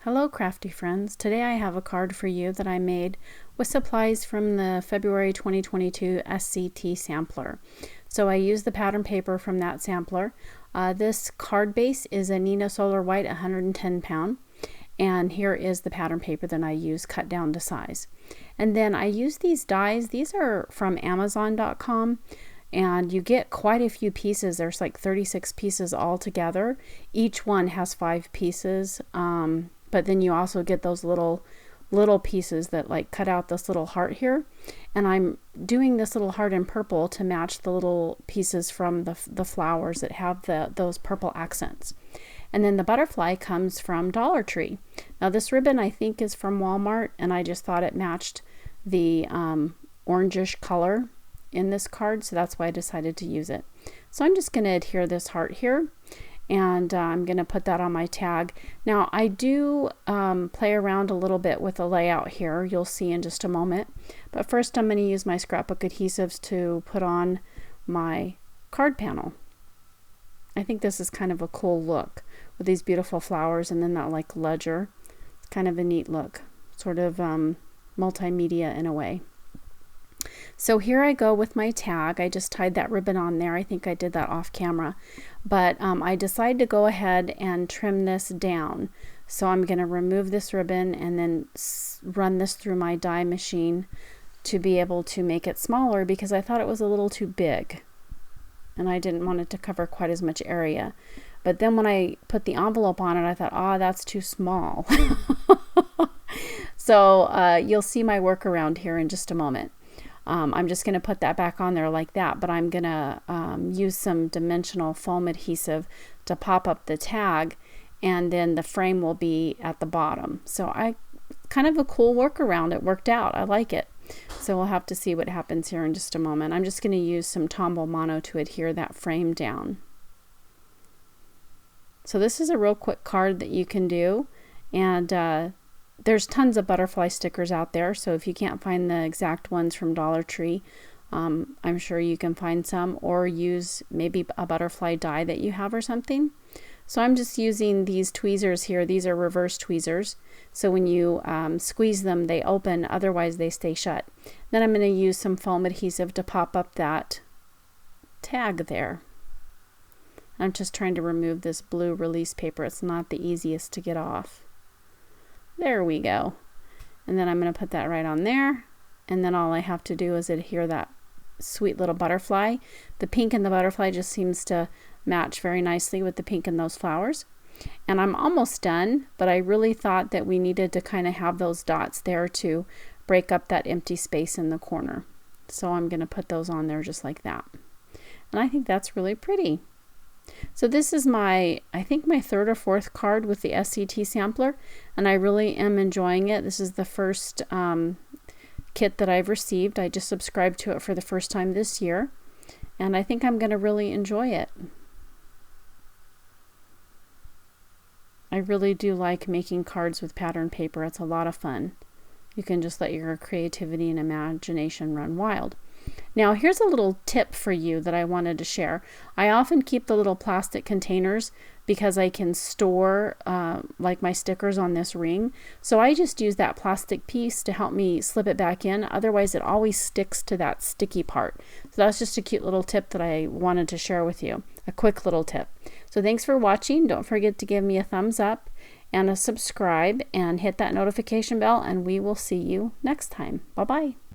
Hello crafty friends. Today I have a card for you that I made with supplies from the February 2022 SCT Sampler. So I used the pattern paper from that sampler. This card base is a Nina Solar White 110 pound. And here is the pattern paper that I use cut down to size. And then I use these dies. These are from Amazon.com. And you get quite a few pieces. There's like 36 pieces all together. Each one has 5 pieces. But then you also get those little pieces that like cut out this little heart here. And I'm doing this little heart in purple to match the little pieces from the flowers that have those purple accents. And then the butterfly comes from Dollar Tree. Now this ribbon I think is from Walmart, and I just thought it matched the orangish color in this card, so that's why I decided to use it. So I'm just going to adhere this heart here, and I'm going to put that on my tag. Now I do play around a little bit with the layout here, you'll see in just a moment, but first I'm going to use my scrapbook adhesives to put on my card panel. I think this is kind of a cool look with these beautiful flowers and then that like ledger. It's kind of a neat look, sort of multimedia in a way. So here I go with my tag. I just tied that ribbon on there. I think I did that off camera, but I decided to go ahead and trim this down. So I'm going to remove this ribbon and then run this through my die machine to be able to make it smaller, because I thought it was a little too big and I didn't want it to cover quite as much area. But then when I put the envelope on it, I thought, oh, that's too small. So you'll see my workaround here in just a moment. I'm just going to put that back on there like that, but I'm going to use some dimensional foam adhesive to pop up the tag, and then the frame will be at the bottom. So kind of a cool workaround. It worked out. I like it. So we'll have to see what happens here in just a moment. I'm just going to use some Tombow Mono to adhere that frame down. So this is a real quick card that you can do, and there's tons of butterfly stickers out there, so if you can't find the exact ones from Dollar Tree, I'm sure you can find some, or use maybe a butterfly die that you have or something. So I'm just using these tweezers here. These are reverse tweezers, so when you squeeze them they open, otherwise they stay shut. Then I'm going to use some foam adhesive to pop up that tag there. I'm just trying to remove this blue release paper. It's not the easiest to get off. There we go. And then I'm going to put that right on there. And then all I have to do is adhere that sweet little butterfly. The pink in the butterfly just seems to match very nicely with the pink in those flowers. And I'm almost done, but I really thought that we needed to kind of have those dots there to break up that empty space in the corner. So I'm going to put those on there just like that. And I think that's really pretty. So this is I think my 3rd or 4th card with the SCT sampler, and I really am enjoying it. This is the first kit that I've received. I just subscribed to it for the first time this year, and I think I'm going to really enjoy it. I really do like making cards with pattern paper. It's a lot of fun. You can just let your creativity and imagination run wild. Now here's a little tip for you that I wanted to share. I often keep the little plastic containers because I can store like my stickers on this ring. So I just use that plastic piece to help me slip it back in. Otherwise it always sticks to that sticky part. So that's just a cute little tip that I wanted to share with you. A quick little tip. So thanks for watching. Don't forget to give me a thumbs up and a subscribe and hit that notification bell, and we will see you next time. Bye-bye.